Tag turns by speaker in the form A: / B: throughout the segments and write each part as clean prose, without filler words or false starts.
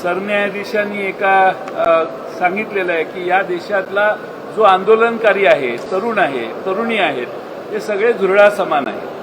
A: सरन्यायाधीशांनी सांगितलेलं आहे की या देशातला जो आंदोलनकारी आहे, तरुण आहे, तरुणी आहेत, ते सगळे झुरळा समान आहे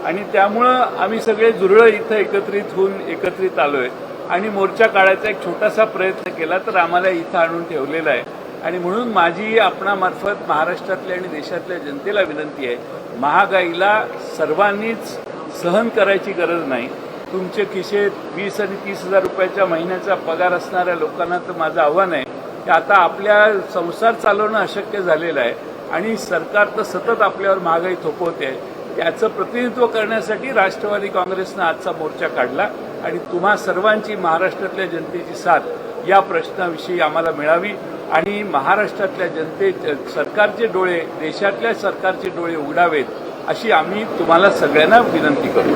A: आणि त्यामुळं आम्ही सगळे झुरळं इथं एकत्रित होऊन एकत्रित आलोय आणि मोर्चा काढायचा एक छोटासा प्रयत्न केला तर आम्हाला इथं आणून ठेवलेला आहे आणि म्हणून माझी आपणामार्फत महाराष्ट्रातल्या आणि देशातल्या जनतेला विनंती आहे, महागाईला सर्वांनीच सहन करायची गरज नाही। तुमचे खिशेत 20 आणि 30 हजार रुपयाच्या महिन्याचा पगार असणाऱ्या लोकांना तर माझं आव्हान आहे की आता आपल्या संसार चालवणं अशक्य झालेलं आहे आणि सरकार तर सतत आपल्यावर महागाई थोपवते आहे, त्याचं प्रतिनिधित्व करण्यासाठी राष्ट्रवादी काँग्रेसनं आजचा मोर्चा काढला आणि तुम्हा सर्वांची, महाराष्ट्रातल्या जनतेची साथ या प्रश्नाविषयी आम्हाला मिळावी आणि महाराष्ट्रातल्या सरकारचे डोळे, देशातल्या सरकारचे डोळे उघडावेत अशी आम्ही तुम्हाला सगळ्यांना विनंती करू।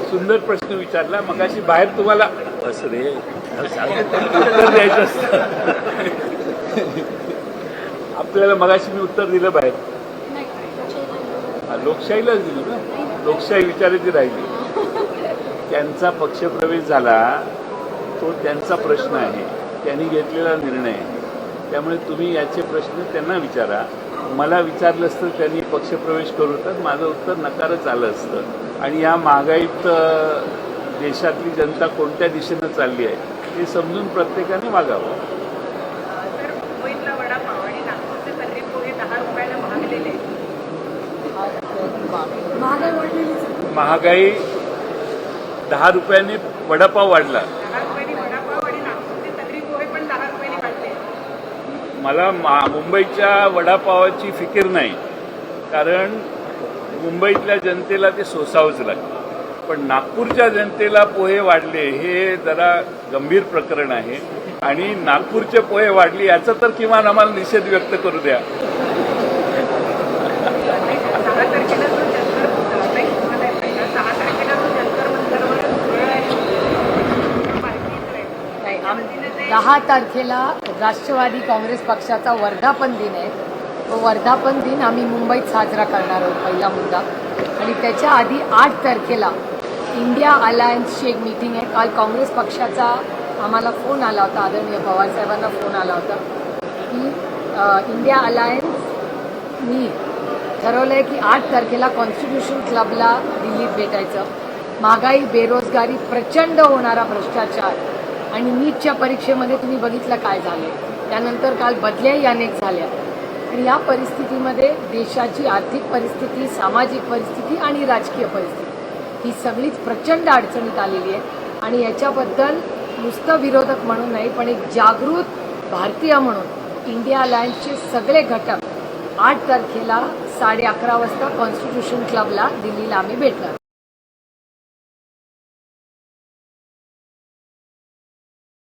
A: सुंदर प्रश्न विचारला। मगाशी बाहेर तुम्हाला असं रे उत्तर द्यायचं असतं, आपल्याला मगाशी मी उत्तर दिलं बाहेर, लोकशाहीलाच दिलं ना, लोकशाही विचारायची राहिली। त्यांचा पक्षप्रवेश झाला तो त्यांचा प्रश्न आहे, त्यांनी घेतलेला निर्णय आहे, त्यामुळे तुम्ही याचे प्रश्न त्यांना विचारा। मला विचारलं असतं त्यांनी पक्षप्रवेश करू तर माझं उत्तर नकारच आलं असतं आणि या महागाईत देशातली जनता कोणत्या दिशेनं चालली आहे हे समजून प्रत्येकाने वागावं। महागाई 10 रुपयाने वडापाव वाढला, मला मुंबईच्या वडापावाची फिकीर नाही, कारण मुंबईतल्या जनतेला ते सोसावंच लागतं, पण नागपूरच्या जनतेला पोहे वाढले हे जरा गंभीर प्रकरण आहे आणि नागपूरचे पोहे वाढले याचा तर किमान आम्हाला निषेध व्यक्त करू द्या।
B: दहा तारखेला राष्ट्रवादी काँग्रेस पक्षाचा वर्धापन दिन आहे। तो वर्धापन दिन आम्ही मुंबईत साजरा करणार आहोत, पहिला मुद्दा। आणि त्याच्या आधी 8 तारखेला इंडिया अलायन्सची एक मीटिंग आहे। काल काँग्रेस पक्षाचा आम्हाला फोन आला होता, आदरणीय पवार साहेबांना फोन आला होता की इंडिया अलायन्सनी ठरवलं आहे की 8 तारखेला कॉन्स्टिट्यूशन क्लबला दिल्लीत भेटायचं। महागाई, बेरोजगारी, प्रचंड होणारा भ्रष्टाचार आणि नीटच्या परीक्षेमध्ये तुम्ही बघितलं काय झालं, त्यानंतर काल बदल्याही अनेक झाल्या आणि या परिस्थितीमध्ये देशाची आर्थिक परिस्थिती, सामाजिक परिस्थिती आणि राजकीय परिस्थिती ही सगळीच प्रचंड अडचणीत आलेली आहे आणि याच्याबद्दल नुसतं विरोधक म्हणून नाही पण एक जागृत भारतीय म्हणून इंडिया अलायन्सचे सगळे घटक 8 तारखेला 11:30 वाजता कॉन्स्टिट्यूशन क्लबला दिल्लीला आम्ही भेटणार।